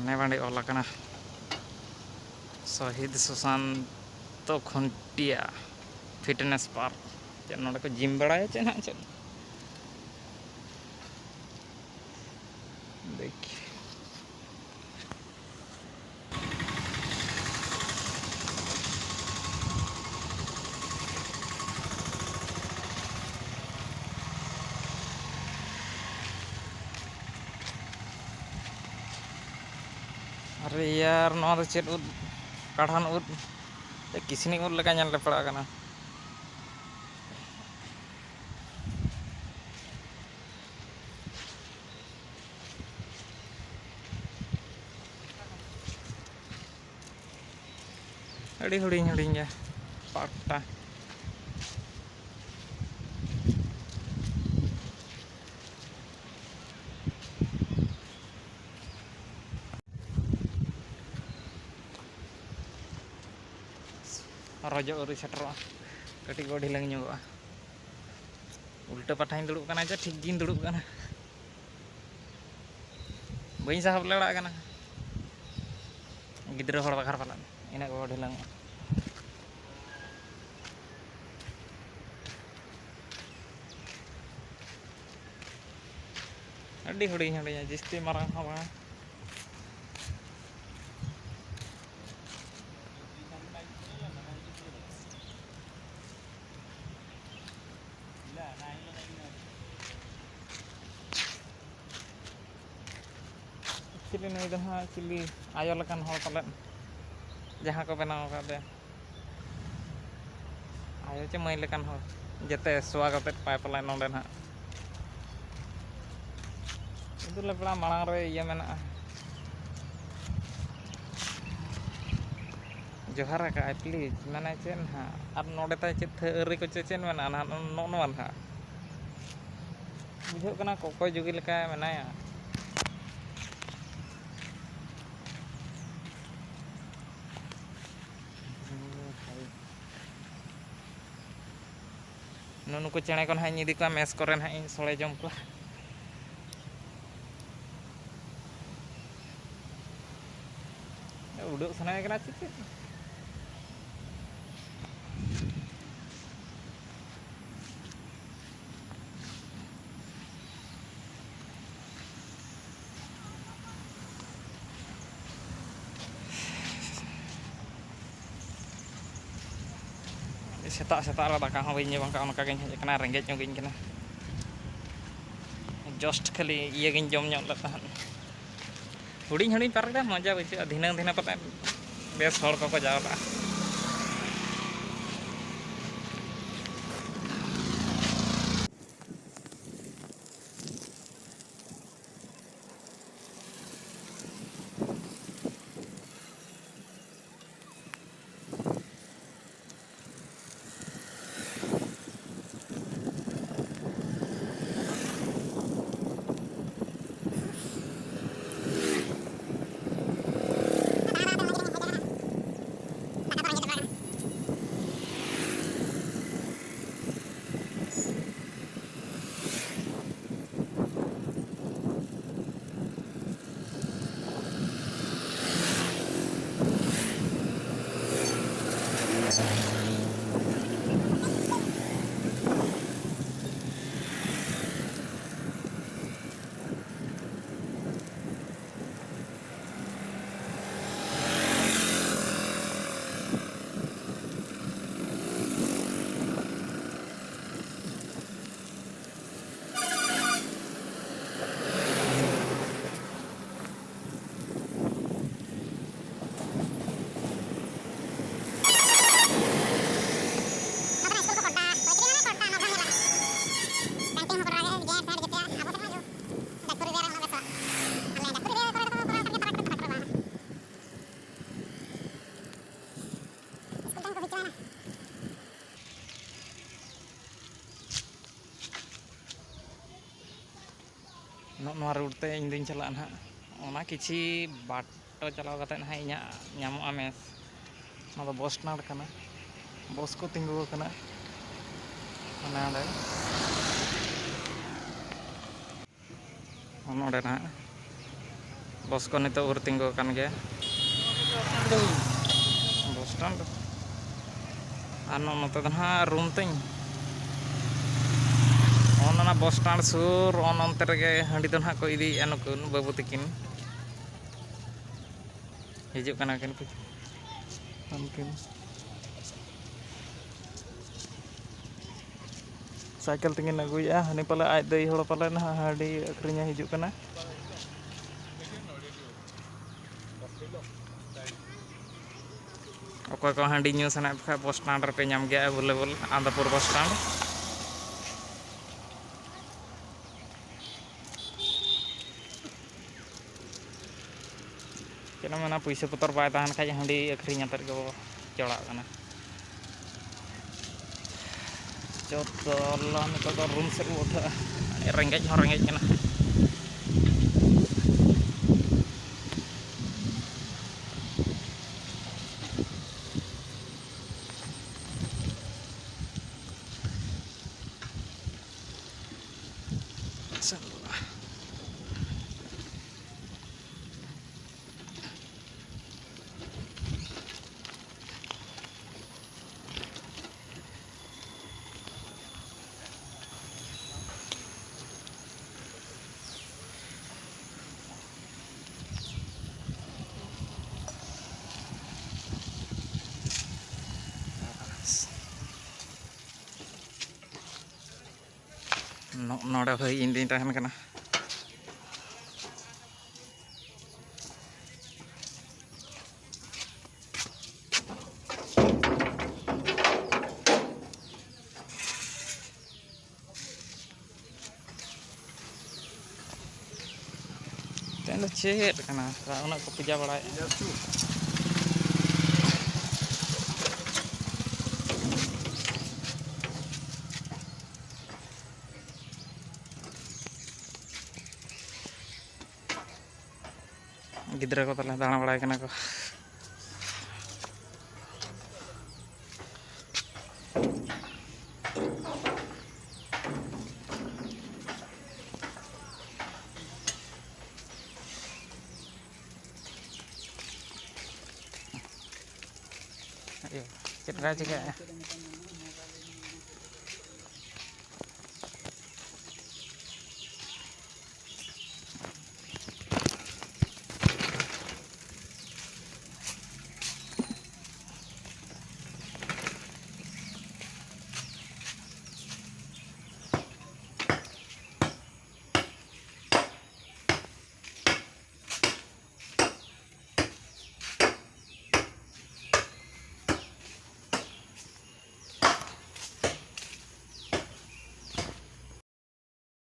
सामने बाड़ी ऑल शहीद Sushant Khuntia fitness park check ना को जिम बड़ा चे ना चेक देखिए अरे यार नवा तो चेक उद काढ़ान उद किसनी उद लगा ñal पड़ा कना अड़ी हुडिंग हुडिंग गया पार्कटा रजो उरी सेटरोa कटी को ढिलंग ñogoa उल्टा पाठाइन दुड़ुब कना जे ठीक गिन दुड़ुब कना बई साहब लड़ा कना गिद्रा हड़ बाखर पाला इना को ढिलंग अड्डी हुडिंग हुडिंग जिस्ती मारांग हवा चिली नहीं दहा चिली आयो लकन हड़ पालन जहाँ को बनाव कादे आयो चे मई लकन हड़ जते स्वागत पाय पलाय नोंडे ना इदु लेपड़ा मांग रे ये मेना जोहार का प्लीज माने चेन हा अब नोडे ता चे थरी को चेन मेना ना नो नो हा बुझो कना कोको जुगी लेका मेनाया नुनुको चेणे को हाई इदी को मेस करे हाई सोले जम को उड़ो सना कना चे सेता सेता दाका हूँ बी बाका हेजना रेंगे जोगिन जस्ट खाली ये जम हुडिंग हुडिंग पार्क मजा बुझे धीना धीना पता बेस हड़ को जावला नोआ रूट ते इन दिन चला ना ओना किछि बाटो चलाव कते ना इña ñamoa मेस ना तो बस स्टैंड कना बस को तिंगु कना नोडे ना bos ko nito tinggal kan ge bos stand anu note dan ha room ting ona bos stand sur ononte rege handi don ha ko idi anu kun babu tikin hijuk kana kin mungkin cycle tingin aguya hani pala aj dei holo pala na hadi akhrinya hijuk kana okoy ko handi nyu sana kha bos stand re pe nyam ge available Andapur bos stand kena mana puisa putar bai tahan kha handi akhrinya tar go cholak kana Jodolan itu ke room set udah renggej kena node bhai indi tahan kana tenda chet kana una ko puja bada gidra ko tala dana bada kana ko ayo citra juga